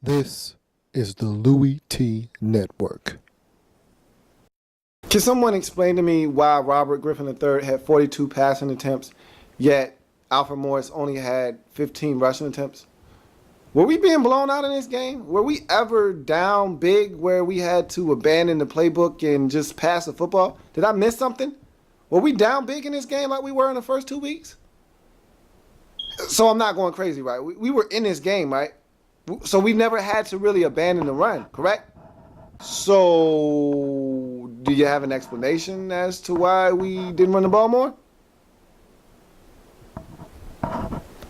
This is the Louie T Network. Can someone explain to me why Robert Griffin III had 42 passing attempts, yet Alfred Morris only had 15 rushing attempts? Were we being blown out in this game? Were we ever down big where we had to abandon the playbook and just pass the football? Did I miss something? Were we down big in this game like we were in the first 2 weeks? So I'm not going crazy, right? We were in this game, right? So we never had to really abandon the run, correct? So do you have an explanation as to why we didn't run the ball more?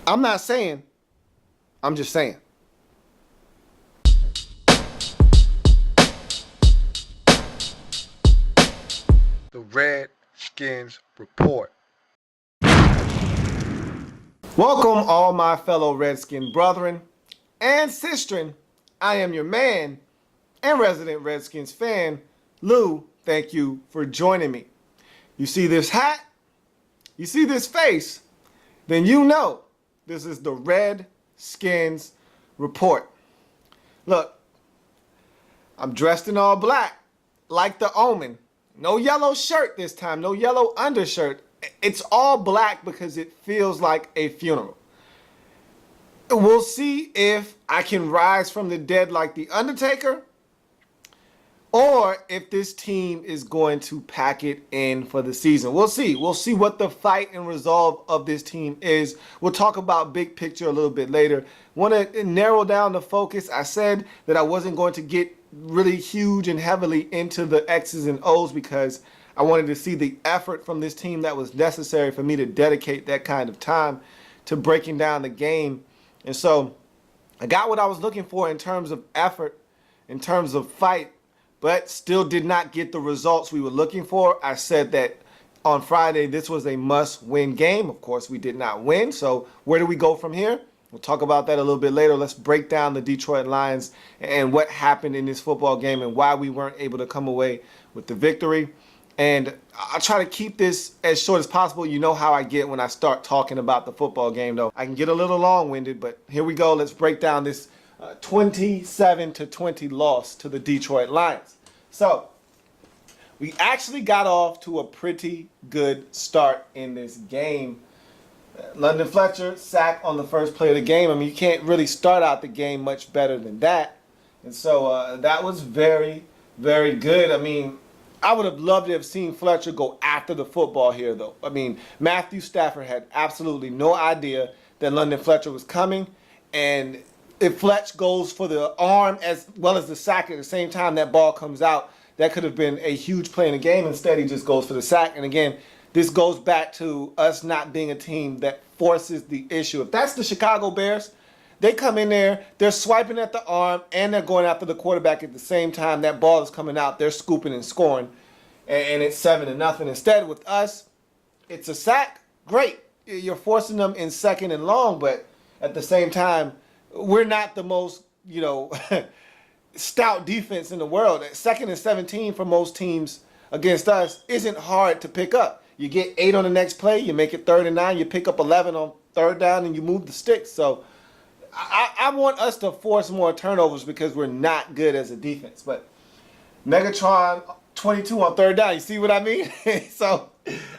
I'm not saying. I'm just saying. The Redskins Report. Welcome, all my fellow Redskin brethren and sistren. I am your man and resident Redskins fan, Lou. Thank you for joining me. You see this hat? You see this face? Then you know this is the Redskins Report. Look, I'm dressed in all black, like the Omen. No yellow shirt this time, no yellow undershirt. It's all black because it feels like a funeral. We'll see if I can rise from the dead like the Undertaker, or if this team is going to pack it in for the season. We'll see. We'll see what the fight and resolve of this team is. We'll talk about big picture a little bit later. Want to narrow down the focus. I said that I wasn't going to get really huge and heavily into the X's and O's because I wanted to see the effort from this team that was necessary for me to dedicate that kind of time to breaking down the game. And so I got what I was looking for in terms of effort, in terms of fight, but still did not get the results we were looking for. I said that on Friday this was a must-win game. Of course, we did not win. So where do we go from here? We'll talk about that a little bit later. Let's break down the Detroit Lions and what happened in this football game and why we weren't able to come away with the victory. And I'll try to keep this as short as possible. You know how I get when I start talking about the football game, though. I can get a little long-winded, but here we go. Let's break down this 27-20 loss to the Detroit Lions. So we actually got off to a pretty good start in this game. London Fletcher sacked on the first play of the game. I mean, you can't really start out the game much better than that. And so that was very, very good. I mean, I would have loved to have seen Fletcher go after the football here, though. I mean, Matthew Stafford had absolutely no idea that London Fletcher was coming. And if Fletch goes for the arm as well as the sack at the same time that ball comes out, that could have been a huge play in the game. Instead, he just goes for the sack. And again, this goes back to us not being a team that forces the issue. If that's the Chicago Bears, they come in there, they're swiping at the arm, and they're going after the quarterback at the same time. That ball is coming out, they're scooping and scoring, and it's 7-0. Instead, with us, it's a sack. Great. You're forcing them in second and long, but at the same time, we're not the most, stout defense in the world. 2nd and 17 for most teams against us isn't hard to pick up. You get 8 on the next play, you make it 3rd and 9, you pick up 11 on 3rd down, and you move the sticks. So I want us to force more turnovers because we're not good as a defense. But Megatron 22 on 3rd down, you see what I mean? So,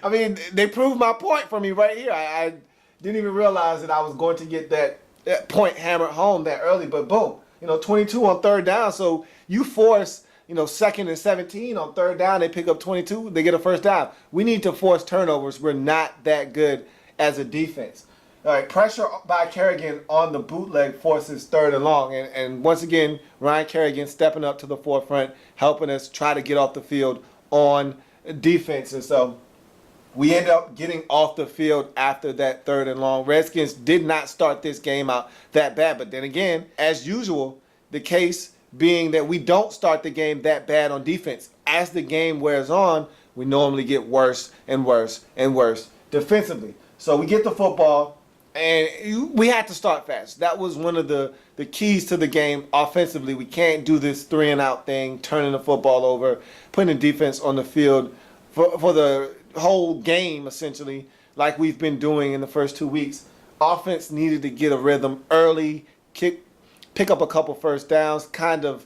I mean, they proved my point for me right here. I didn't even realize that I was going to get that point hammered home that early, but boom, 22 on 3rd down. So you force, 2nd and 17 on 3rd down, they pick up 22, they get a first down. We need to force turnovers. We're not that good as a defense. All right, pressure by Kerrigan on the bootleg forces 3rd and long. And once again, Ryan Kerrigan stepping up to the forefront, helping us try to get off the field on defense. And so we end up getting off the field after that 3rd and long. Redskins did not start this game out that bad. But then again, as usual, the case being that we don't start the game that bad on defense. As the game wears on, we normally get worse and worse and worse defensively. So we get the football, and we had to start fast. That was one of the keys to the game offensively. We can't do this 3-and-out thing, turning the football over, putting the defense on the field for the whole game, essentially, like we've been doing in the first 2 weeks. Offense needed to get a rhythm early, kick pick up a couple first downs, kind of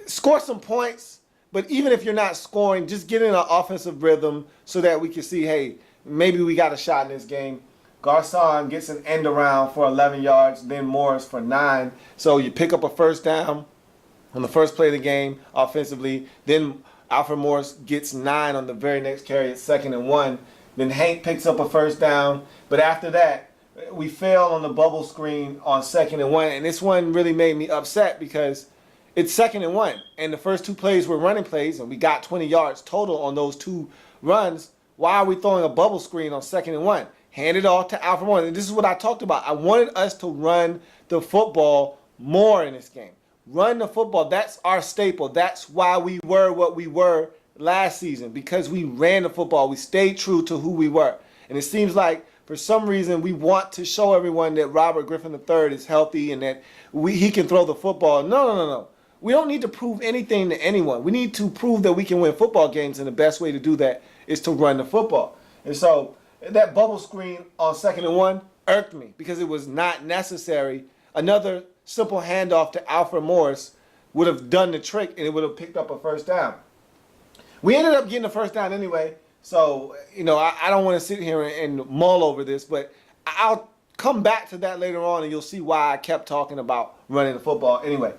score some points. But even if you're not scoring, just get in an offensive rhythm so that we can see, hey, maybe we got a shot in this game. Garcon gets an end around for 11 yards, then Morris for 9. So you pick up a first down on the first play of the game offensively. Then Alfred Morris gets 9 on the very next carry at 2nd and 1. Then Hank picks up a first down. But after that, we fail on the bubble screen on 2nd and 1. And this one really made me upset because it's 2nd and 1. And the first 2 plays were running plays, and we got 20 yards total on those 2 runs. Why are we throwing a bubble screen on 2nd and 1? Hand it off to Alfred Morris. And this is what I talked about. I wanted us to run the football more in this game. Run the football. That's our staple. That's why we were what we were last season, because we ran the football. We stayed true to who we were. And it seems like for some reason we want to show everyone that Robert Griffin III is healthy and that he can throw the football. No. We don't need to prove anything to anyone. We need to prove that we can win football games, and the best way to do that is to run the football. And so that bubble screen on 2nd and 1 irked me because it was not necessary. Another simple handoff to Alfred Morris would have done the trick, and it would have picked up a first down. We ended up getting a first down anyway, so I don't want to sit here and mull over this, but I'll come back to that later on, and you'll see why I kept talking about running the football. Anyway,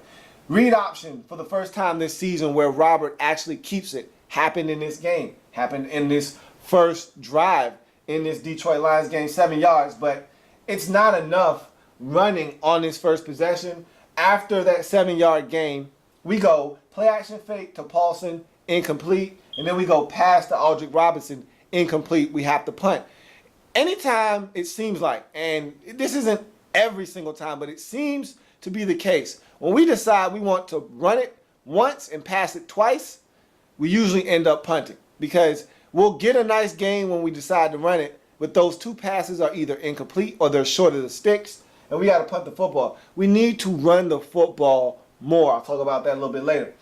read option for the first time this season where Robert actually keeps it happened in this game, happened in this first drive in this Detroit Lions game, 7 yards, but it's not enough running on this first possession. After that 7-yard gain, we go play action fake to Paulson, incomplete, and then we go pass to Aldrick Robinson, incomplete. We have to punt. Anytime it seems like, and this isn't every single time, but it seems to be the case, when we decide we want to run it once and pass it twice, we usually end up punting because we'll get a nice game when we decide to run it, but those 2 passes are either incomplete or they're short of the sticks, and we got to punt the football. We need to run the football more. I'll talk about that a little bit later.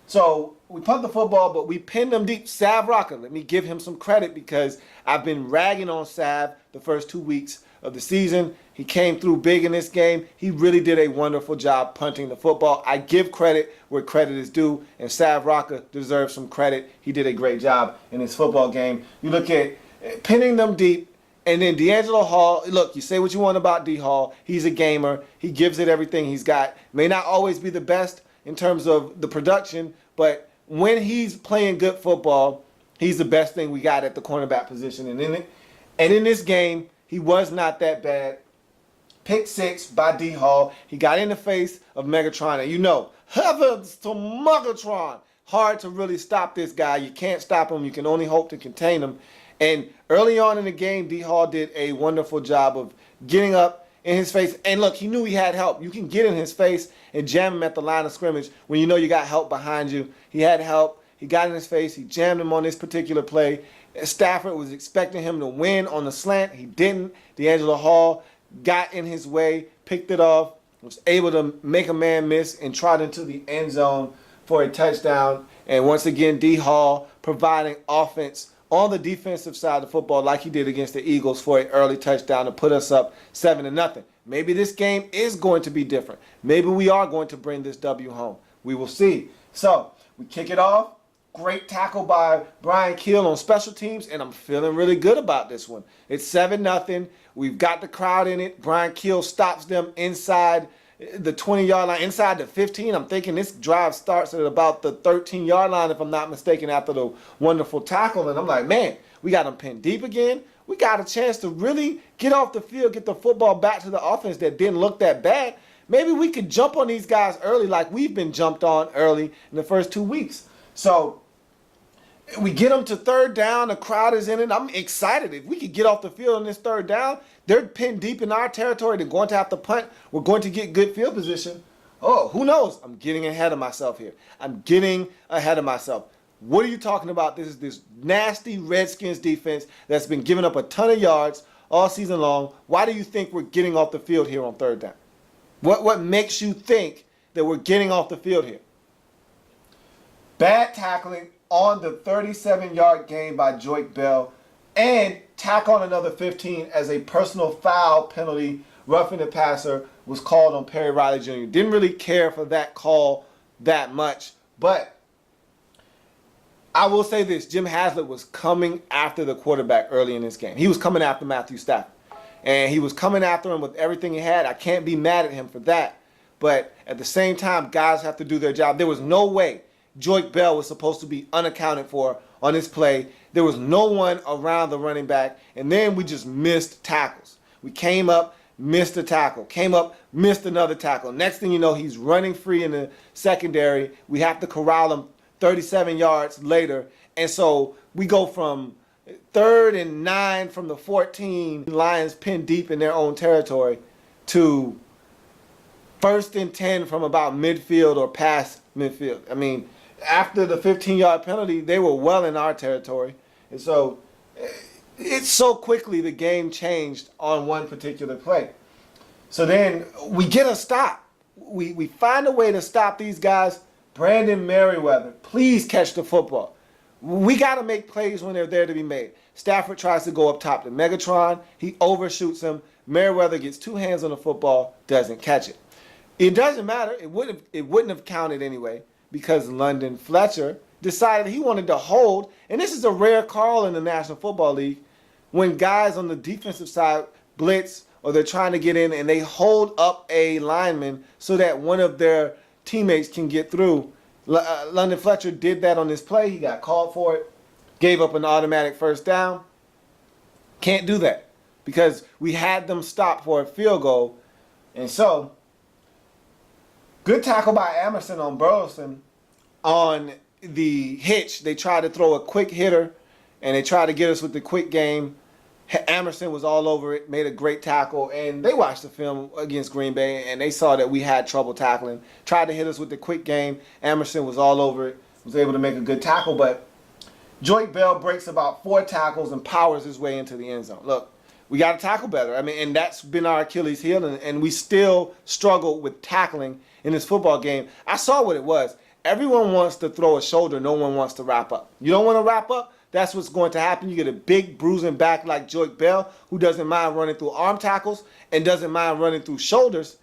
So we punt the football, but we pin them deep. Sav Rocca, let me give him some credit because I've been ragging on Sav the first 2 weeks of the season. He came through big in this game. He really did a wonderful job punting the football. I give credit where credit is due, and Sav Rocca deserves some credit. He did a great job in this football game. You look at pinning them deep, and then D'Angelo Hall, look, you say what you want about D Hall. He's a gamer. He gives it everything he's got. May not always be the best in terms of the production, but when he's playing good football, he's the best thing we got at the cornerback position. And in this game, he was not that bad. Pick 6 by D Hall. He got in the face of Megatron. And heavens to Megatron. Hard to really stop this guy. You can't stop him. You can only hope to contain him. And early on in the game, D Hall did a wonderful job of getting up in his face. And look, he knew he had help. You can get in his face and jam him at the line of scrimmage when you know you got help behind you. He had help. He got in his face. He jammed him on this particular play. Stafford was expecting him to win on the slant. He didn't. D'Angelo Hall got in his way, picked it off, was able to make a man miss and trot into the end zone for a touchdown. And once again, D Hall providing offense on the defensive side of the football like he did against the Eagles for an early touchdown to put us up 7-0. Maybe this game is going to be different. Maybe we are going to bring this W home. We will see. So we kick it off. Great tackle by Brian Keel on special teams, and I'm feeling really good about this one. It's 7-0. We've got the crowd in it. Brian Keel stops them inside the 20-yard line, inside the 15. I'm thinking this drive starts at about the 13-yard line, if I'm not mistaken, after the wonderful tackle. And I'm like, man, we got them pinned deep again. We got a chance to really get off the field, get the football back to the offense that didn't look that bad. Maybe we could jump on these guys early like we've been jumped on early in the first 2 weeks. So we get them to 3rd down. The crowd is in it. I'm excited. If we could get off the field on this 3rd down, they're pinned deep in our territory. They're going to have to punt. We're going to get good field position. Oh, who knows? I'm getting ahead of myself here. I'm getting ahead of myself. What are you talking about? This is this nasty Redskins defense that's been giving up a ton of yards all season long. Why do you think we're getting off the field here on 3rd down? What makes you think that we're getting off the field here? Bad tackling on the 37-yard gain by Joique Bell, and tack on another 15 as a personal foul penalty, roughing the passer was called on Perry Riley Jr. Didn't really care for that call that much, but I will say this, Jim Haslett was coming after the quarterback early in this game. He was coming after Matthew Stafford. And he was coming after him with everything he had. I can't be mad at him for that. But at the same time, guys have to do their job. There was no way Joyke Bell was supposed to be unaccounted for on this play. There was no one around the running back. And then we just missed tackles. We came up, missed a tackle. Came up, missed another tackle. Next thing you know, he's running free in the secondary. We have to corral him 37 yards later. And so we go from 3rd and 9 from the 14, Lions pinned deep in their own territory, to 1st and 10 from about midfield or past midfield. I mean, after the 15-yard penalty, they were well in our territory. And so it's so quickly the game changed on one particular play. So then we get a stop. We find a way to stop these guys. Brandon Merriweather, please catch the football. We got to make plays when they're there to be made. Stafford tries to go up top to Megatron. He overshoots him. Merriweather gets 2 hands on the football, doesn't catch it. It doesn't matter. It wouldn't have counted anyway, because London Fletcher decided he wanted to hold. And this is a rare call in the National Football League, when guys on the defensive side blitz or they're trying to get in and they hold up a lineman so that one of their teammates can get through. London Fletcher did that on this play. He got called for it, gave up an automatic first down. Can't do that because we had them stopped for a field goal. And so, good tackle by Emerson on Burleson. On the hitch, they tried to throw a quick hitter, and they tried to get us with the quick game. Emerson was all over it, made a great tackle, and they watched the film against Green Bay, and they saw that we had trouble tackling. Tried to hit us with the quick game. Emerson was all over it, was able to make a good tackle, but Joyke Bell breaks about 4 tackles and powers his way into the end zone. Look, we got to tackle better. I mean, and that's been our Achilles heel, and we still struggle with tackling in this football game. I saw what it was. Everyone wants to throw a shoulder. No one wants to wrap up. You don't want to wrap up? That's what's going to happen. You get a big bruising back like Joyke Bell, who doesn't mind running through arm tackles and doesn't mind running through shoulders.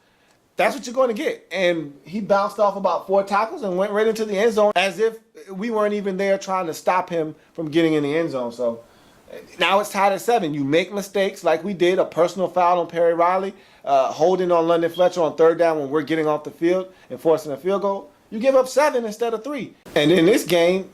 That's what you're going to get. And he bounced off about 4 tackles and went right into the end zone as if we weren't even there trying to stop him from getting in the end zone. So now it's tied at 7. You make mistakes like we did, a personal foul on Perry Riley, holding on London Fletcher on 3rd down when we're getting off the field and forcing a field goal. You give up 7 instead of 3. And in this game,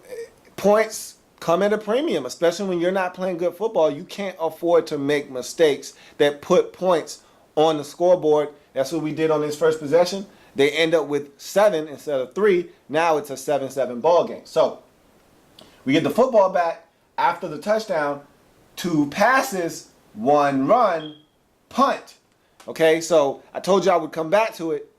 points come at a premium, especially when you're not playing good football. You can't afford to make mistakes that put points on the scoreboard. That's what we did on this first possession. They end up with 7 instead of 3. Now it's a 7-7 ball game. So we get the football back after the touchdown. 2 passes, 1 run, punt. Okay, so I told you I would come back to it.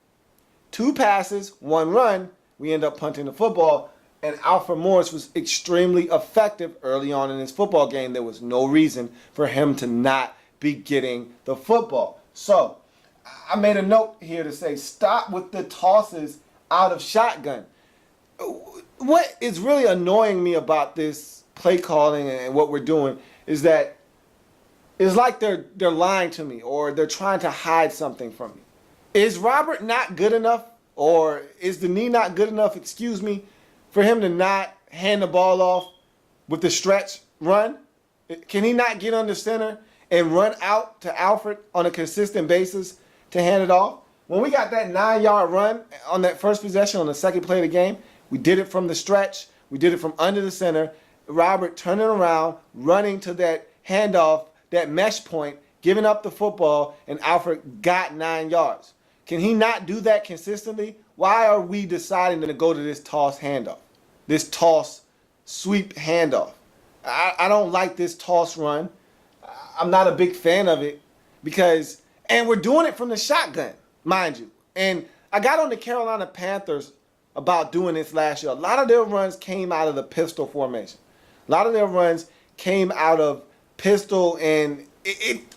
2 passes, 1 run. We end up punting the football. And Alfred Morris was extremely effective early on in this football game. There was no reason for him to not be getting the football. So I made a note here to say, stop with the tosses out of shotgun. What is really annoying me about this play calling and what we're doing is that it's like they're lying to me, or they're trying to hide something from me. Is Robert not good enough, or is the knee not good enough, excuse me, for him to not hand the ball off with the stretch run? Can he not get under center and run out to Alfred on a consistent basis to hand it off? When we got that 9-yard run on that first possession on the second play of the game, we did it from the stretch. We did it from under the center. Robert turning around, running to that handoff, that mesh point, giving up the football, and Alfred got 9 yards. Can he not do that consistently? Why are we deciding to go to this toss handoff, this toss sweep handoff? I don't like this toss run. I'm not a big fan of it because, and we're doing it from the shotgun, mind you. And I got on the Carolina Panthers about doing this last year. A lot of their runs came out of the pistol formation. A lot of their runs came out of pistol, and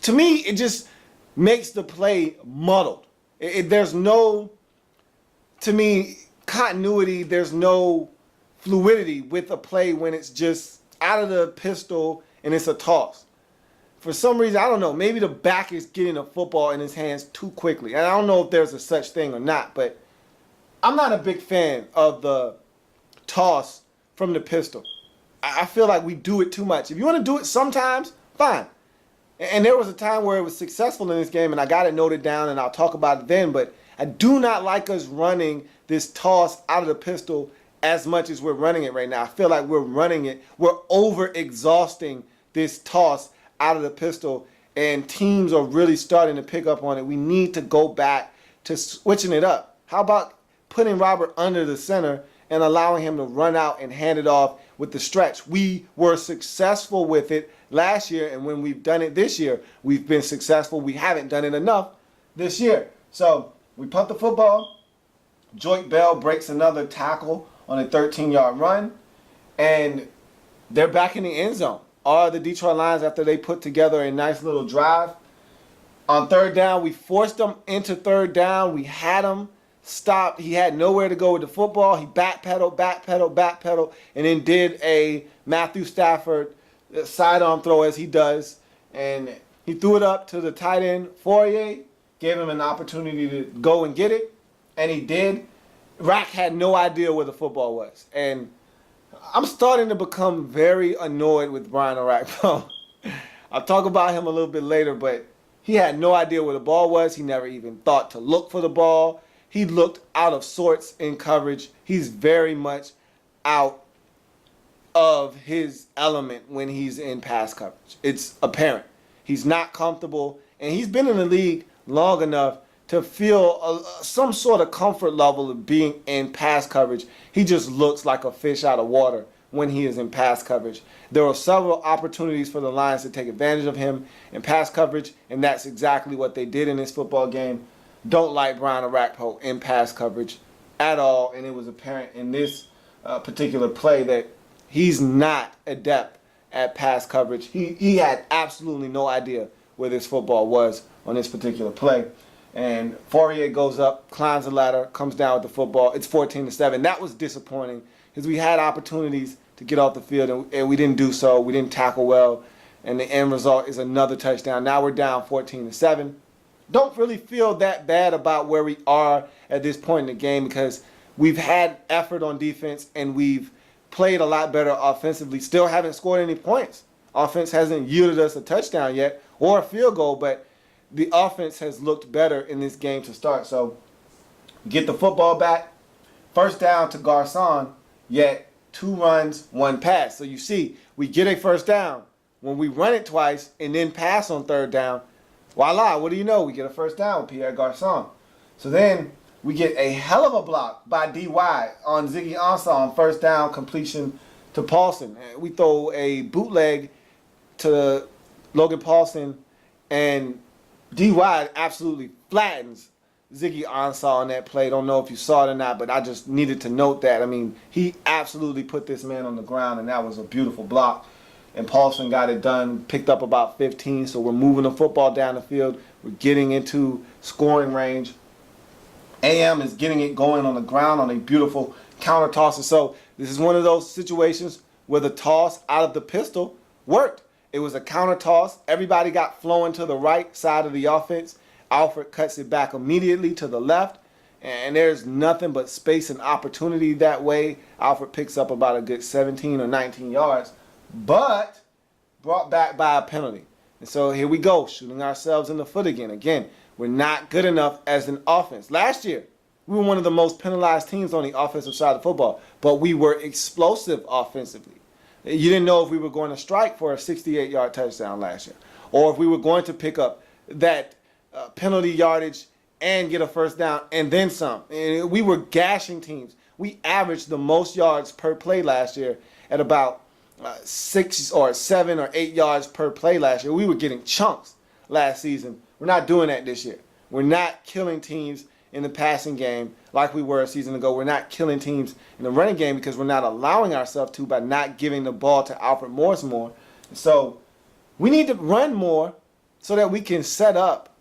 to me, it just makes the play muddled. There's no, to me, continuity. There's no fluidity with a play when it's just out of the pistol and it's a toss. for some reason, I don't know, maybe the back is getting the football in his hands too quickly. And I don't know if there's a such thing or not, but I'm not a big fan of the toss from the pistol. I feel like we do it too much. If you want to do it sometimes, fine. And there was a time where it was successful in this game, and I got it noted down, and I'll talk about it then. But I do not like us running this toss out of the pistol as much as we're running it right now. I feel like we're running it. We're over-exhausting this toss out of the pistol, and teams are really starting to pick up on it. We need to go back to switching it up. How about putting Robert under the center and allowing him to run out and hand it off with the stretch? We were successful with it last year, and when we've done it this year, we've been successful. We haven't done it enough this year. So we punt the football. Joyke Bell breaks another tackle on a 13-yard run, and they're back in the end zone. Are the Detroit Lions, after they put together a nice little drive. On third down, we forced them into third down. We had him stopped. He had nowhere to go with the football. He backpedaled, and then did a Matthew Stafford sidearm throw as he does. And he threw it up to the tight end, Fourier, gave him an opportunity to go and get it, and he did. Rack had no idea where the football was. And I'm starting to become very annoyed with Brian Orakpo. I'll talk about him a little bit later, but he had no idea where the ball was. He never even thought to look for the ball. He looked out of sorts in coverage. He's very much out of his element when he's in pass coverage. It's apparent. He's not comfortable, and he's been in the league long enough to feel some sort of comfort level of being in pass coverage. He just looks like a fish out of water when he is in pass coverage. There were several opportunities for the Lions to take advantage of him in pass coverage, and that's exactly what they did in this football game. Don't like Brian Orakpo in pass coverage at all, and it was apparent in this particular play that he's not adept at pass coverage. He had absolutely no idea where this football was on this particular play. And Fourier goes up, climbs the ladder, comes down with the football. It's 14-7. That was disappointing because we had opportunities to get off the field, and we didn't do so. We didn't tackle well, and the end result is another touchdown. Now we're down 14-7. Don't really feel that bad about where we are at this point in the game because we've had effort on defense, and we've played a lot better offensively. Still haven't scored any points. Offense hasn't yielded us a touchdown yet or a field goal, but the offense has looked better in this game to start. So get the football back. First down to Garcon, yet 2 runs, 1 pass. So you see, we get a first down. When we run it twice and then pass on third down, voila, what do you know? We get a first down with Pierre Garcon. So then we get a hell of a block by D.Y. on Ziggy Ansah on first down completion to Paulson. We throw a bootleg to Logan Paulson, and D.Y. absolutely flattens Ziggy Ansah on that play. Don't know if you saw it or not, but I just needed to note that. I mean, he absolutely put this man on the ground, and that was a beautiful block. And Paulson got it done, picked up about 15, so we're moving the football down the field. We're getting into scoring range. AM is getting it going on the ground on a beautiful counter toss. And so this is one of those situations where the toss out of the pistol worked. It was a counter toss. Everybody got flowing to the right side of the offense. Alfred cuts it back immediately to the left, and there's nothing but space and opportunity that way. Alfred picks up about a good 17 or 19 yards, but brought back by a penalty. And so here we go, shooting ourselves in the foot again. Again, we're not good enough as an offense. Last year, we were one of the most penalized teams on the offensive side of football, but we were explosive offensively. You didn't know if we were going to strike for a 68-yard touchdown last year, or if we were going to pick up that penalty yardage and get a first down and then some. And we were gashing teams. We averaged the most yards per play last year at about 6 or 7 or 8 yards per play last year. We were getting chunks last season. We're not doing that this year. We're not killing teams in the passing game like we were a season ago. We're not killing teams in the running game because we're not allowing ourselves to by not giving the ball to Alfred Morris more. So we need to run more so that we can set up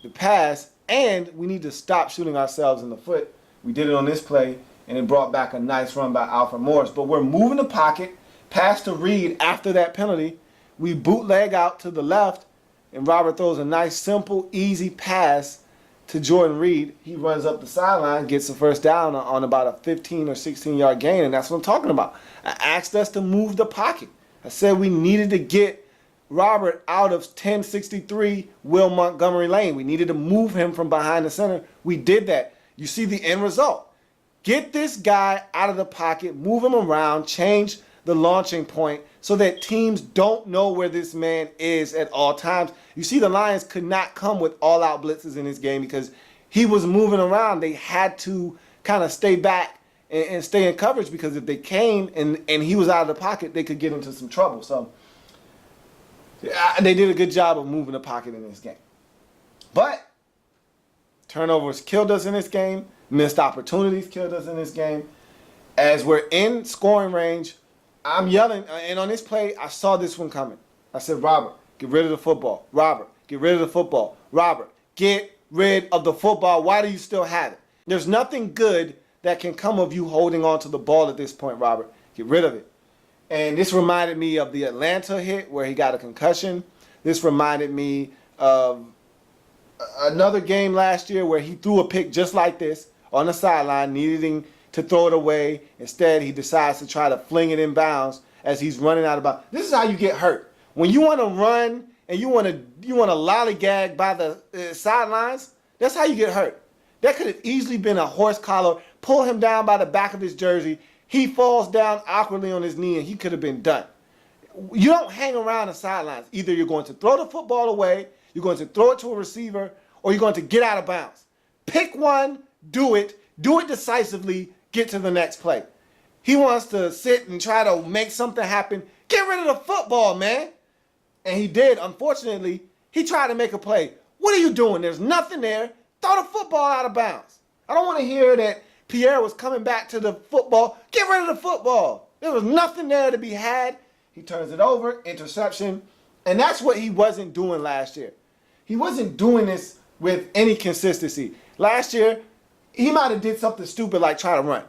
the pass, and we need to stop shooting ourselves in the foot. We did it on this play, and it brought back a nice run by Alfred Morris. But we're moving the pocket, pass to Reed after that penalty. We bootleg out to the left, and Robert throws a nice, simple, easy pass to Jordan Reed. He runs up the sideline, gets the first down on about a 15 or 16-yard gain, and that's what I'm talking about. I asked us to move the pocket. I said we needed to get Robert out of 1063 Will Montgomery Lane. We needed to move him from behind the center. We did that. You see the end result. Get this guy out of the pocket, move him around, change the launching point so that teams don't know where this man is at all times. You see, the Lions could not come with all-out blitzes in this game because he was moving around. They had to kind of stay back and stay in coverage, because if they came and he was out of the pocket, they could get into some trouble. So they did a good job of moving the pocket in this game. But turnovers killed us in this game. Missed opportunities killed us in this game. As we're in scoring range, I'm yelling, and on this play, I saw this one coming. I said, Robert, get rid of the football. Robert, get rid of the football. Robert, get rid of the football. Why do you still have it? There's nothing good that can come of you holding on to the ball at this point, Robert. Get rid of it. And this reminded me of the Atlanta hit where he got a concussion. This reminded me of another game last year where he threw a pick just like this on the sideline, needing to throw it away. Instead, he decides to try to fling it in bounds as he's running out of bounds. This is how you get hurt. When you want to run and you want to lollygag by the sidelines, that's how you get hurt. That could have easily been a horse collar, pull him down by the back of his jersey. He falls down awkwardly on his knee, and he could have been done. You don't hang around the sidelines. Either you're going to throw the football away, you're going to throw it to a receiver, or you're going to get out of bounds. Pick one, do it decisively, get to the next play. He wants to sit and try to make something happen. Get rid of the football, man. And he did. Unfortunately, he tried to make a play. What are you doing? There's nothing there. Throw the football out of bounds. I don't want to hear that Pierre was coming back to the football. Get rid of the football. There was nothing there to be had. He turns it over, interception. And that's what he wasn't doing last year. He wasn't doing this with any consistency. Last year, he might have did something stupid like try to run.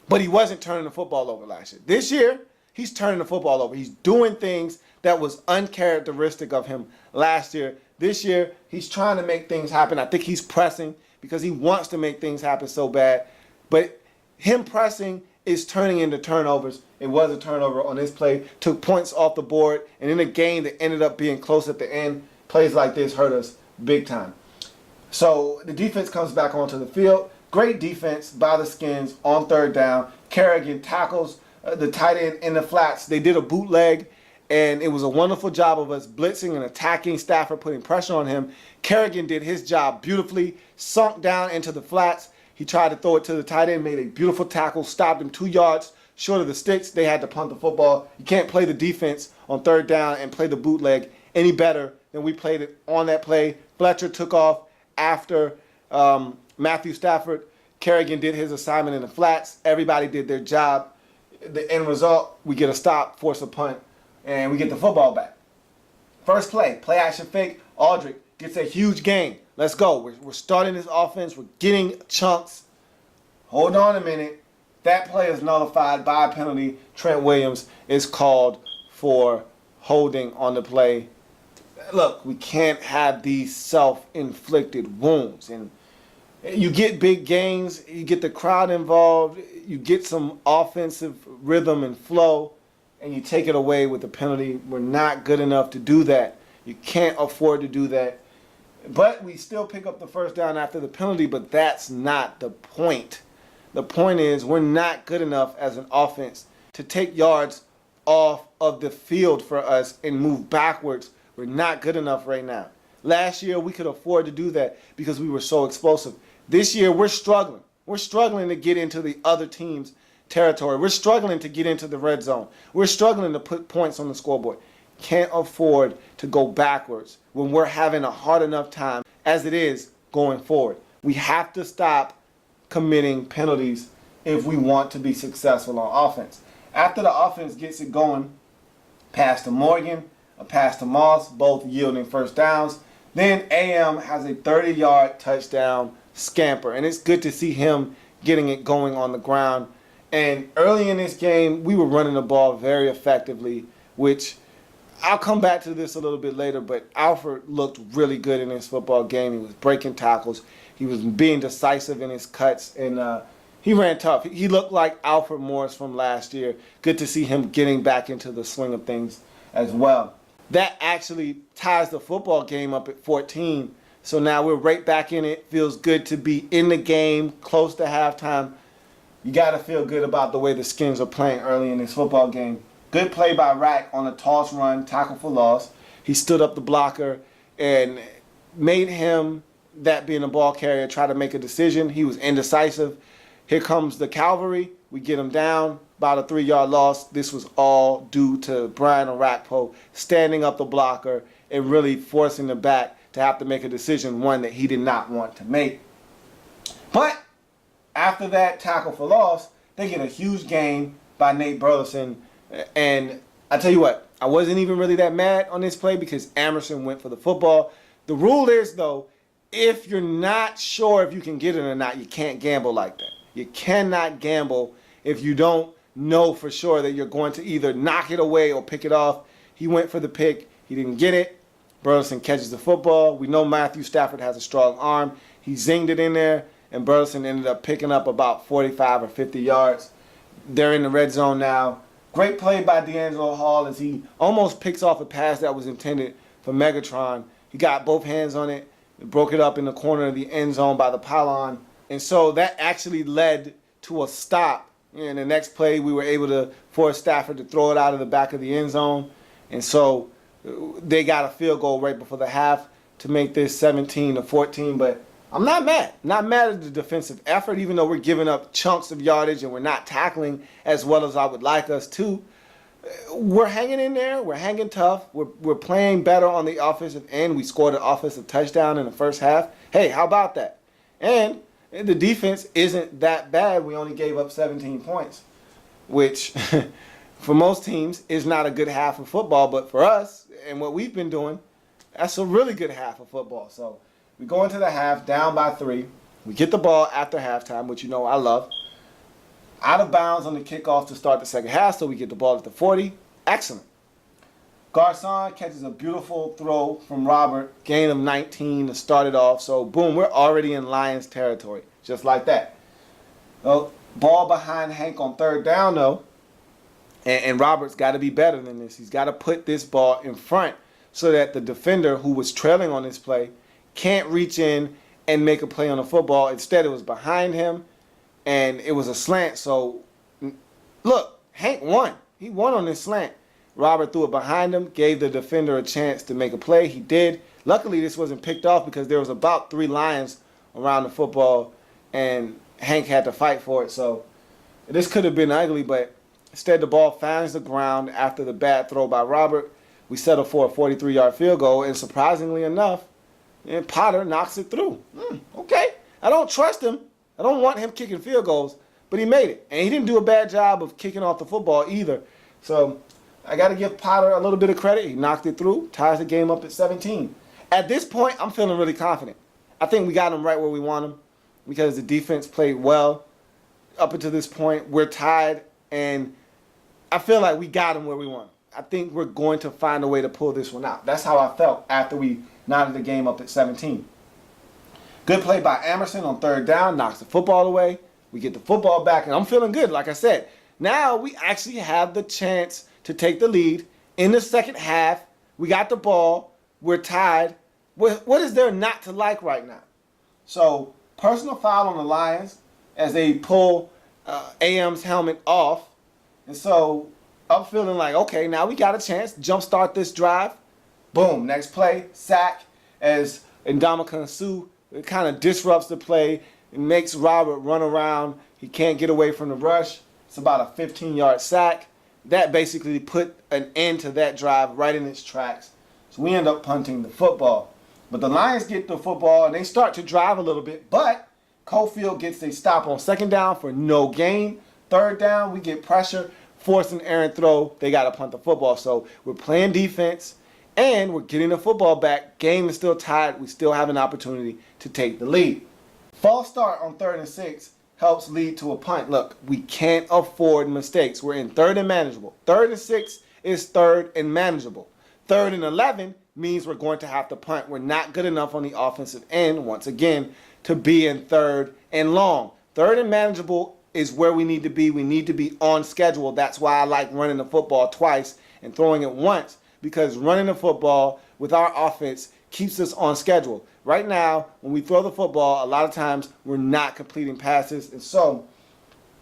But he wasn't turning the football over last year. This year, he's turning the football over. He's doing things that was uncharacteristic of him last year. This year, he's trying to make things happen. I think he's pressing because he wants to make things happen so bad. But him pressing is turning into turnovers. It was a turnover on this play. Took points off the board. And in a game that ended up being close at the end, plays like this hurt us big time. So the defense comes back onto the field. Great defense by the Skins on third down. Kerrigan tackles the tight end in the flats. They did a bootleg, and it was a wonderful job of us blitzing and attacking Stafford, putting pressure on him. Kerrigan did his job beautifully, sunk down into the flats. He tried to throw it to the tight end, made a beautiful tackle, stopped him 2 yards short of the sticks. They had to punt the football. You can't play the defense on third down and play the bootleg any better than we played it on that play. Fletcher took off after Matthew Stafford. Kerrigan did his assignment in the flats. Everybody did their job. The end result, we get a stop, force a punt, and we get the football back. First play action fake. Aldrich gets a huge gain. Let's go. We're starting this offense. We're getting chunks. Hold on a minute. That play is nullified by a penalty. Trent Williams is called for holding on the play. Look, we can't have these self-inflicted wounds. And you get big gains, you get the crowd involved, you get some offensive rhythm and flow, and you take it away with a penalty. We're not good enough to do that. You can't afford to do that. But we still pick up the first down after the penalty, but that's not the point. The point is we're not good enough as an offense to take yards off of the field for us and move backwards. We're not good enough right now. Last year, we could afford to do that because we were so explosive. This year, we're struggling. We're struggling to get into the other team's territory. We're struggling to get into the red zone. We're struggling to put points on the scoreboard. Can't afford to go backwards when we're having a hard enough time as it is going forward. We have to stop committing penalties if we want to be successful on offense. After the offense gets it going, pass to Morgan, a pass to Moss, both yielding first downs. Then AM has a 30-yard touchdown scamper, and it's good to see him getting it going on the ground. And early in this game, we were running the ball very effectively, which I'll come back to this a little bit later, but Alfred looked really good in this football game. He was breaking tackles. He was being decisive in his cuts, and he ran tough. He looked like Alfred Morris from last year. Good to see him getting back into the swing of things as well. That actually ties the football game up at 14. So now we're right back in it. Feels good to be in the game, close to halftime. You got to feel good about the way the Skins are playing early in this football game. Good play by Rack on a toss run, tackle for loss. He stood up the blocker and made him, that being a ball carrier, try to make a decision. He was indecisive. Here comes the cavalry. We get him down, about a 3-yard loss. This was all due to Brian Arakpo standing up the blocker and really forcing the back to have to make a decision, one that he did not want to make. But after that tackle for loss, they get a huge gain by Nate Burleson. And I tell you what, I wasn't even really that mad on this play because Amerson went for the football. The rule is, though, if you're not sure if you can get it or not, you can't gamble like that. You cannot gamble if you don't know for sure that you're going to either knock it away or pick it off. He went for the pick. He didn't get it. Burleson catches the football. We know Matthew Stafford has a strong arm. He zinged it in there, and Burleson ended up picking up about 45 or 50 yards. They're in the red zone now. Great play by D'Angelo Hall as he almost picks off a pass that was intended for Megatron. He got both hands on it, broke it up in the corner of the end zone by the pylon. And so that actually led to a stop. In the next play, we were able to force Stafford to throw it out of the back of the end zone. And so they got a field goal right before the half to make this 17-14. But I'm not mad. Not mad at the defensive effort, even though we're giving up chunks of yardage and we're not tackling as well as I would like us to. We're hanging in there. We're hanging tough. We're playing better on the offensive end. We scored an offensive touchdown in the first half. Hey, how about that? And the defense isn't that bad. We only gave up 17 points, which for most teams is not a good half of football. But for us and what we've been doing, that's a really good half of football. So we go into the half down by 3. We get the ball after halftime, which you know I love. Out of bounds on the kickoff to start the second half, so we get the ball at the 40. Excellent. Garcon catches a beautiful throw from Robert, gain of 19 to start it off. So, boom, we're already in Lions territory, just like that. Well, ball behind Hank on third down, though. And Robert's got to be better than this. He's got to put this ball in front so that the defender who was trailing on this play can't reach in and make a play on the football. Instead, it was behind him, and it was a slant. So, look, Hank won. He won on this slant. Robert threw it behind him, gave the defender a chance to make a play. He did. Luckily, this wasn't picked off because there was about 3 Lions around the football, and Hank had to fight for it. So this could have been ugly, but instead the ball finds the ground after the bad throw by Robert. We settle for a 43-yard field goal, and surprisingly enough, Potter knocks it through. Okay. I don't trust him. I don't want him kicking field goals, but he made it. And he didn't do a bad job of kicking off the football either. So I got to give Potter a little bit of credit. He knocked it through, ties the game up at 17. At this point, I'm feeling really confident. I think we got him right where we want him because the defense played well. Up until this point, we're tied, and I feel like we got him where we want him. I think we're going to find a way to pull this one out. That's how I felt after we knotted the game up at 17. Good play by Amerson on third down, knocks the football away. We get the football back, and I'm feeling good, like I said. Now we actually have the chance to take the lead in the second half. We got the ball. We're tied. What is there not to like right now? So, personal foul on the Lions as they pull AM's helmet off. And so, I'm feeling like, okay, now we got a chance to jumpstart this drive. Boom, next play, sack as Ndamukong Suh. It kind of disrupts the play. It makes Robert run around. He can't get away from the rush. It's about a 15-yard sack. That basically put an end to that drive right in its tracks. So we end up punting the football. But the Lions get the football, and they start to drive a little bit. But Cofield gets a stop on second down for no gain. Third down, we get pressure, force an errant throw. They got to punt the football. So we're playing defense, and we're getting the football back. Game is still tied. We still have an opportunity to take the lead. False start on 3rd and 6 helps lead to a punt. Look, we can't afford mistakes. We're in 3rd and manageable. 3rd and 6 is 3rd and manageable. 3rd and 11 means we're going to have to punt. We're not good enough on the offensive end, once again, to be in 3rd and long. 3rd and manageable is where we need to be. We need to be on schedule. That's why I like running the football twice and throwing it once, because running the football with our offense keeps us on schedule. Right now, when we throw the football, a lot of times we're not completing passes, and so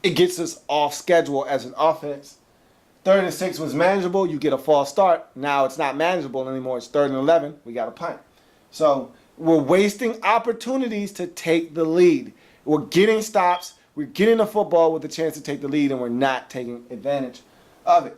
it gets us off schedule as an offense. 3rd and 6 was manageable. You get a false start. Now it's not manageable anymore. It's 3rd and 11. We got to punt. So we're wasting opportunities to take the lead. We're getting stops. We're getting the football with a chance to take the lead, and we're not taking advantage of it.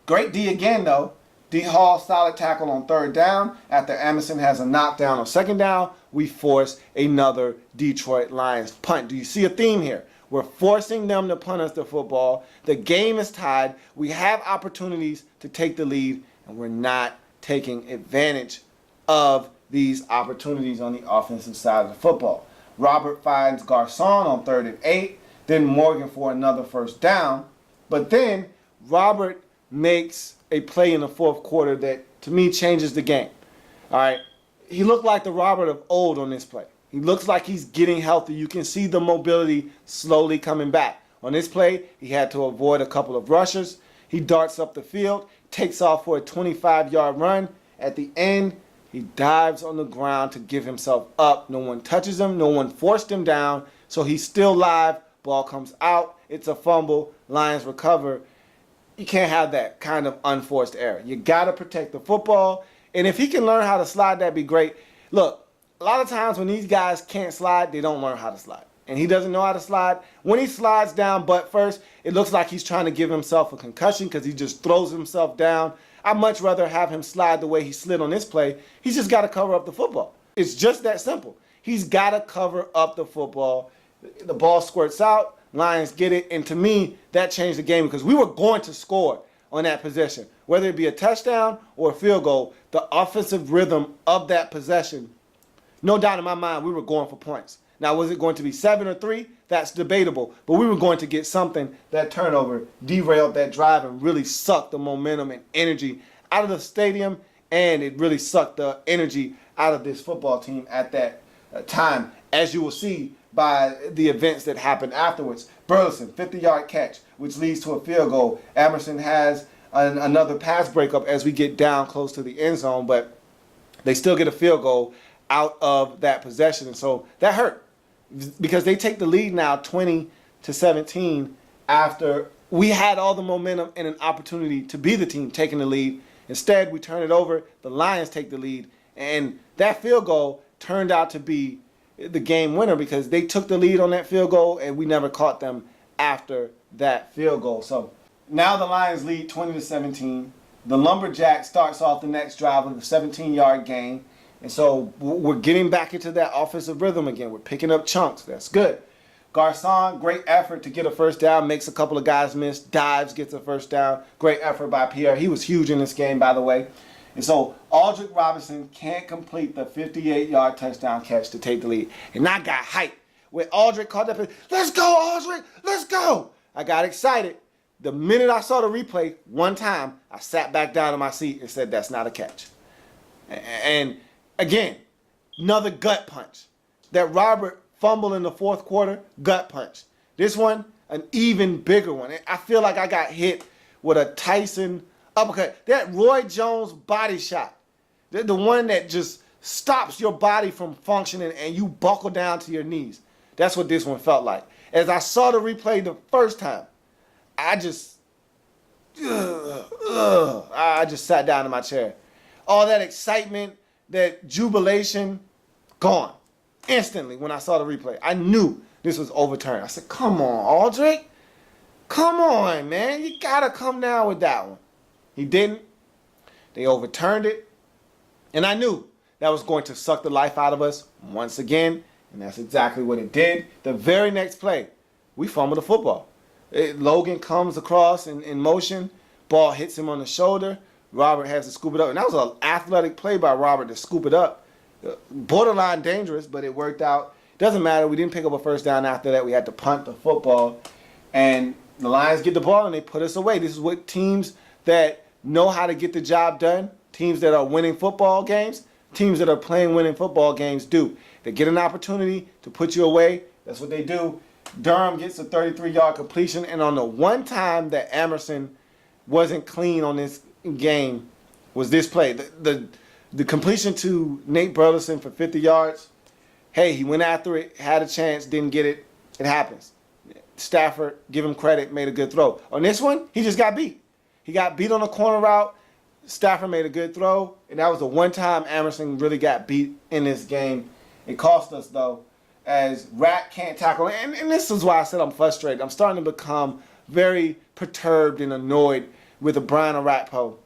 Great D again, though. D Hall, solid tackle on 3rd down. After Emerson has a knockdown on 2nd down, we force another Detroit Lions punt. Do you see a theme here? We're forcing them to punt us the football. The game is tied. We have opportunities to take the lead, and we're not taking advantage of these opportunities on the offensive side of the football. Robert finds Garcon on 3rd and 8, then Morgan for another 1st down. But then Robert makes a play in the 4th quarter that, to me, changes the game. All right, he looked like the Robert of old on this play. He looks like he's getting healthy. You can see the mobility slowly coming back. On this play, he had to avoid a couple of rushers. He darts up the field, takes off for a 25-yard run. At the end, he dives on the ground to give himself up. No one touches him. No one forced him down. So he's still live. Ball comes out. It's a fumble. Lions recover. You can't have that kind of unforced error. You got to protect the football. And if he can learn how to slide, that'd be great. Look, a lot of times when these guys can't slide, they don't learn how to slide. And he doesn't know how to slide. When he slides down butt first, it looks like he's trying to give himself a concussion because he just throws himself down. I'd much rather have him slide the way he slid on this play. He's just got to cover up the football. It's just that simple. He's got to cover up the football. The ball squirts out. Lions get it. And to me, that changed the game because we were going to score on that possession. Whether it be a touchdown or a field goal, the offensive rhythm of that possession, no doubt in my mind, we were going for points. Now, was it going to be 7 or 3? That's debatable. But we were going to get something. That turnover derailed that drive and really sucked the momentum and energy out of the stadium. And it really sucked the energy out of this football team at that time, as you will see by the events that happened afterwards. Burleson, 50-yard catch, which leads to a field goal. Emerson has another pass breakup as we get down close to the end zone, but they still get a field goal out of that possession. And so that hurt because they take the lead now 20-17 after we had all the momentum and an opportunity to be the team taking the lead. Instead, we turn it over. The Lions take the lead. And that field goal turned out to be the game winner because they took the lead on that field goal and we never caught them after that field goal. So now the Lions lead 20-17. The Lumberjacks starts off the next drive with a 17-yard gain. And so we're getting back into that offensive rhythm again. We're picking up chunks. That's good. Garcon, great effort to get a 1st down, makes a couple of guys miss, dives, gets a 1st down. Great effort by Pierre. He was huge in this game, by the way. And so Aldrick Robinson can't complete the 58-yard touchdown catch to take the lead. And I got hyped. When Aldrick caught that, let's go, Aldrick, let's go. I got excited. The minute I saw the replay, one time, I sat back down in my seat and said, that's not a catch. And again, another gut punch. That Robert fumble in the 4th quarter, gut punch. This one, an even bigger one. I feel like I got hit with a Tyson uppercut. That Roy Jones body shot. The one that just stops your body from functioning and you buckle down to your knees. That's what this one felt like. As I saw the replay the first time, I just sat down in my chair. All that excitement, that jubilation, gone. Instantly when I saw the replay. I knew this was overturned. I said, come on, Aldrick. Come on, man. You got to come down with that one. He didn't. They overturned it. And I knew that was going to suck the life out of us once again. And that's exactly what it did. The very next play, we fumbled the football. Logan comes across in motion. Ball hits him on the shoulder. Robert has to scoop it up. And that was an athletic play by Robert to scoop it up. Borderline dangerous, but it worked out. Doesn't matter. We didn't pick up a 1st down after that. We had to punt the football. And the Lions get the ball and they put us away. This is what teams that know how to get the job done teams that are winning football games, teams that are playing winning football games do. They get an opportunity to put you away. That's what they do. Durham gets a 33-yard completion, and on the one time that Emerson wasn't clean on this game was this play. The completion to Nate Burleson for 50 yards. Hey, he went after it, had a chance, didn't get it. It happens. Stafford, give him credit, made a good throw. On this one, he just got beat. He got beat on a corner route. Stafford made a good throw, and that was the one time Emerson really got beat in this game. It cost us, though, as Rat can't tackle. And this is why I said I'm frustrated. I'm starting to become very perturbed and annoyed with the Brian Orakpo.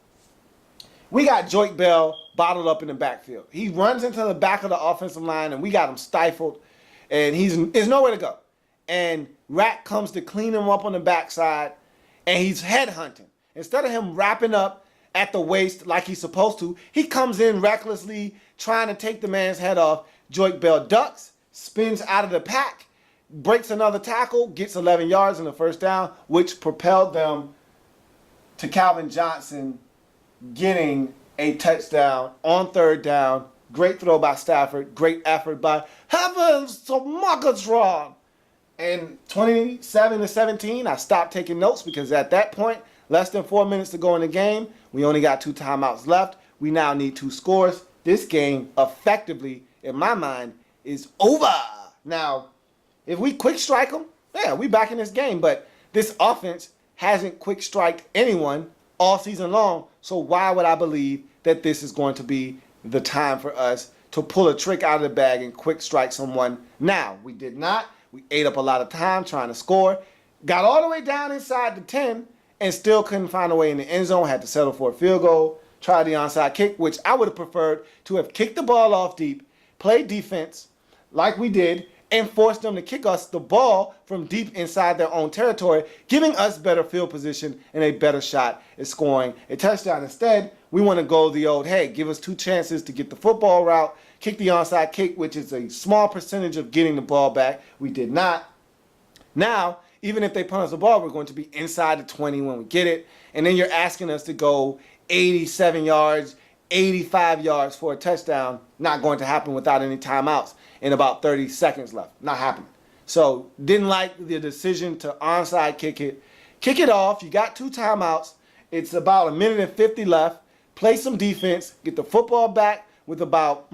We got Joik Bell bottled up in the backfield. He runs into the back of the offensive line, and we got him stifled, and there's nowhere to go. And Rat comes to clean him up on the backside, and he's headhunting. Instead of him wrapping up at the waist like he's supposed to, he comes in recklessly trying to take the man's head off. Joik Bell ducks, spins out of the pack, breaks another tackle, gets 11 yards in the first down, which propelled them to Calvin Johnson getting a touchdown on third down. Great throw by Stafford. Great effort by Heavens to Megatron. And 27-17, I stopped taking notes because at that point, less than 4 minutes to go in the game, we only got 2 timeouts left. We now need 2 scores. This game, effectively, in my mind, is over. Now, if we quick strike them, yeah, we back in this game. But this offense hasn't quick striked anyone all season long. So why would I believe that this is going to be the time for us to pull a trick out of the bag and quick strike someone? Now, we did not. We ate up a lot of time trying to score. Got all the way down inside the 10 and still couldn't find a way in the end zone. Had to settle for a field goal. Tried the onside kick, which I would have preferred to have kicked the ball off deep, played defense like we did, and forced them to kick us the ball from deep inside their own territory, giving us better field position and a better shot at scoring a touchdown. Instead, we want to go the old, hey, give us 2 chances to get the football route, kick the onside kick, which is a small percentage of getting the ball back. We did not. Now, even if they punt us the ball, we're going to be inside the 20 when we get it. And then you're asking us to go 87 yards, 85 yards for a touchdown. Not going to happen without any timeouts in about 30 seconds left. Not happening. So didn't like the decision to onside kick it. Kick it off. You got 2 timeouts. It's about 1:50 left. Play some defense. Get the football back with about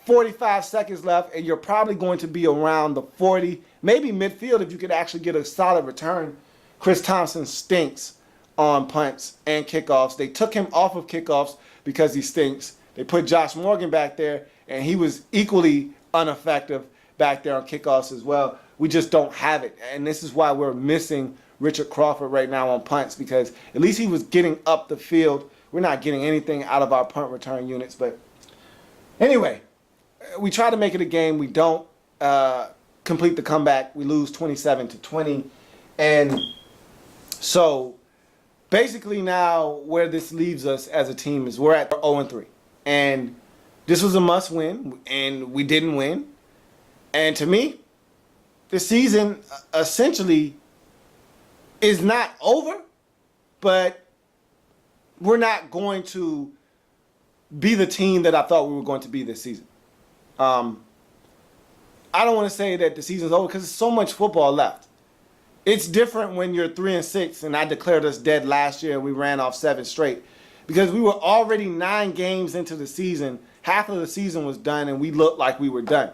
45 seconds left. And you're probably going to be around the 40, maybe midfield if you could actually get a solid return. Chris Thompson stinks on punts and kickoffs. They took him off of kickoffs because he stinks. They put Josh Morgan back there, and he was equally ineffective back there on kickoffs as well. We just don't have it. And this is why we're missing Richard Crawford right now on punts, because at least he was getting up the field. We're not getting anything out of our punt return units. But anyway, we try to make it a game. We don't complete the comeback. We lose 27-20. And so basically now where this leaves us as a team is we're at 0-3. And this was a must win, and we didn't win. And to me, the season essentially is not over, but we're not going to be the team that I thought we were going to be this season. I don't want to say that the season's over because there's so much football left. It's different when you're 3-6, and I declared us dead last year and we ran off 7 straight because we were already 9 games into the season. Half of the season was done, and we looked like we were done.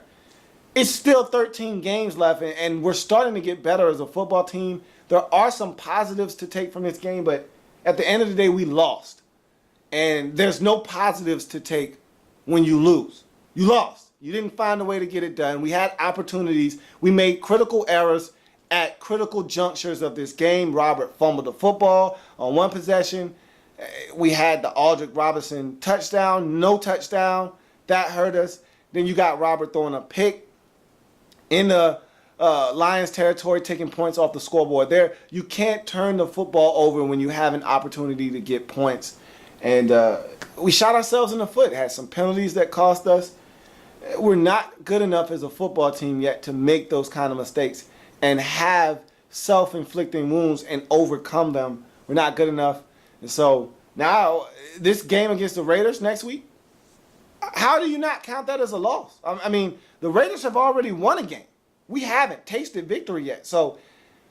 It's still 13 games left, and we're starting to get better as a football team. There are some positives to take from this game, but at the end of the day, we lost. And there's no positives to take when you lose. You lost. You didn't find a way to get it done. We had opportunities. We made critical errors at critical junctures of this game. Robert fumbled the football on one possession. We had the Aldrick Robinson touchdown, no touchdown. That hurt us. Then you got Robert throwing a pick in the Lions territory, taking points off the scoreboard there. You can't turn the football over when you have an opportunity to get points. And we shot ourselves in the foot. Had some penalties that cost us. We're not good enough as a football team yet to make those kind of mistakes and have self-inflicting wounds and overcome them. We're not good enough. And so Now, this game against the Raiders next week, how do you not count that as a loss? I mean, the Raiders have already won a game. We haven't tasted victory yet. So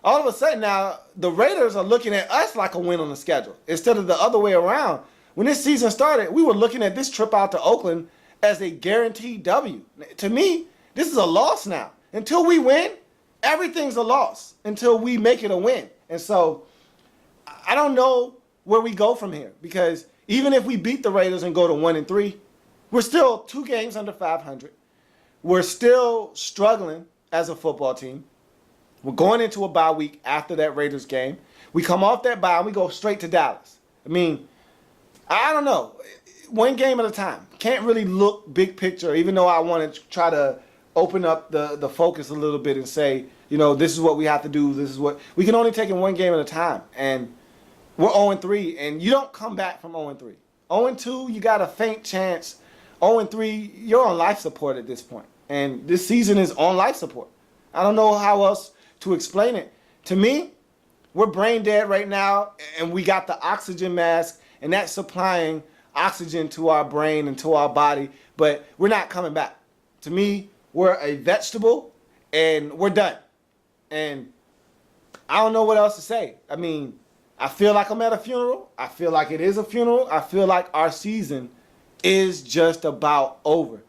all of a sudden now, the Raiders are looking at us like a win on the schedule instead of the other way around. When this season started, we were looking at this trip out to Oakland as a guaranteed W. To me, this is a loss now. Until we win, everything's a loss until we make it a win. And so I don't know where we go from here, because even if we beat the Raiders and go to 1-3, we're still 2 games under 500. We're still struggling as a football team. We're going into a bye week after that Raiders game. We come off that bye and we go straight to Dallas. I mean, I don't know. One game at a time. Can't really look big picture, even though I want to try to open up the focus a little bit and say, you know, this is what we have to do. This is what we can only take in one game at a time. And we're 0-3, and you don't come back from 0-3. 0-2, you got a faint chance. 0-3, you're on life support at this point. And this season is on life support. I don't know how else to explain it. To me, we're brain dead right now, and we got the oxygen mask, and that's supplying oxygen to our brain and to our body, but we're not coming back. To me, we're a vegetable, and we're done. And I don't know what else to say. I mean, I feel like I'm at a funeral. I feel like it is a funeral. I feel like our season is just about over.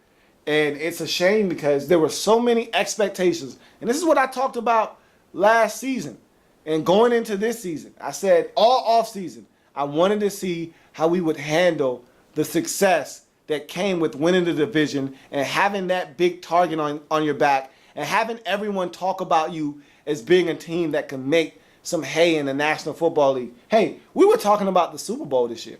And it's a shame because there were so many expectations. And this is what I talked about last season and going into this season. I said all offseason, I wanted to see how we would handle the success that came with winning the division and having that big target on your back and having everyone talk about you as being a team that can make some hay in the National Football League. Hey, we were talking about the Super Bowl this year.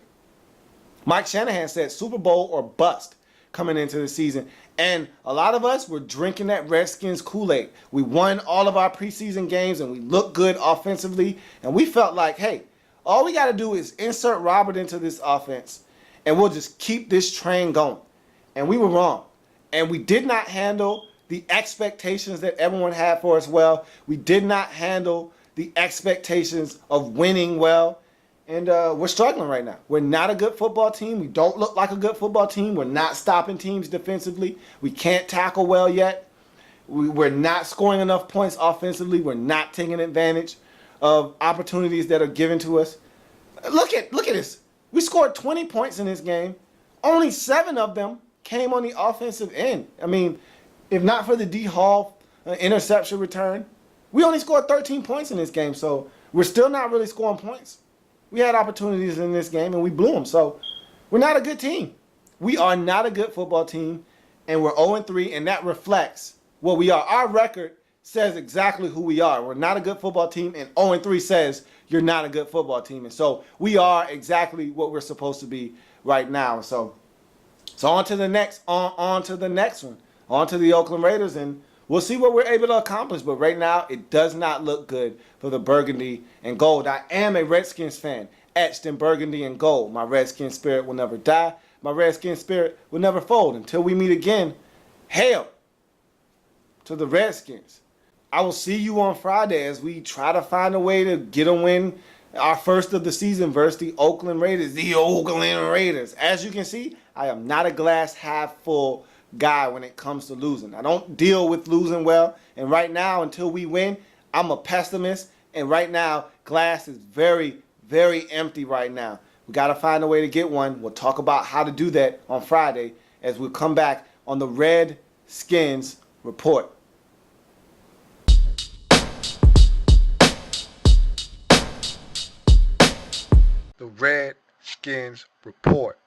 Mike Shanahan said Super Bowl or bust coming into the season. And a lot of us were drinking that Redskins Kool-Aid. We won all of our preseason games and we looked good offensively. And we felt like, hey, all we got to do is insert Robert into this offense and we'll just keep this train going. And we were wrong. And we did not handle the expectations that everyone had for us well. We did not handle the expectations of winning well. And we're struggling right now. We're not a good football team. We don't look like a good football team. We're not stopping teams defensively. We can't tackle well yet. We're not scoring enough points offensively. We're not taking advantage of opportunities that are given to us. Look at this. We scored 20 points in this game. Only 7 of them came on the offensive end. I mean, if not for the D. Hall interception return, we only scored 13 points in this game. So we're still not really scoring points. We had opportunities in this game and we blew them. So we're not a good team. We are not a good football team, and we're 0-3, and that reflects what we are. Our record says exactly who we are. We're not a good football team, and 0-3 says you're not a good football team. And so we are exactly what we're supposed to be right now. So on to the next one. On to the Oakland Raiders, and we'll see what we're able to accomplish. But right now, it does not look good for the burgundy and gold. I am a Redskins fan, etched in burgundy and gold. My Redskins spirit will never die. My Redskins spirit will never fold. Until we meet again, hail to the Redskins. I will see you on Friday as we try to find a way to get a win, our first of the season versus the Oakland Raiders. The Oakland Raiders. As you can see, I am not a glass half full guy when it comes to losing. I don't deal with losing well. And right now, until we win, I'm a pessimist. And right now, glass is very, very empty right now. We got to find a way to get one. We'll talk about how to do that on Friday as we come back on the Redskins Report. The Redskins Report.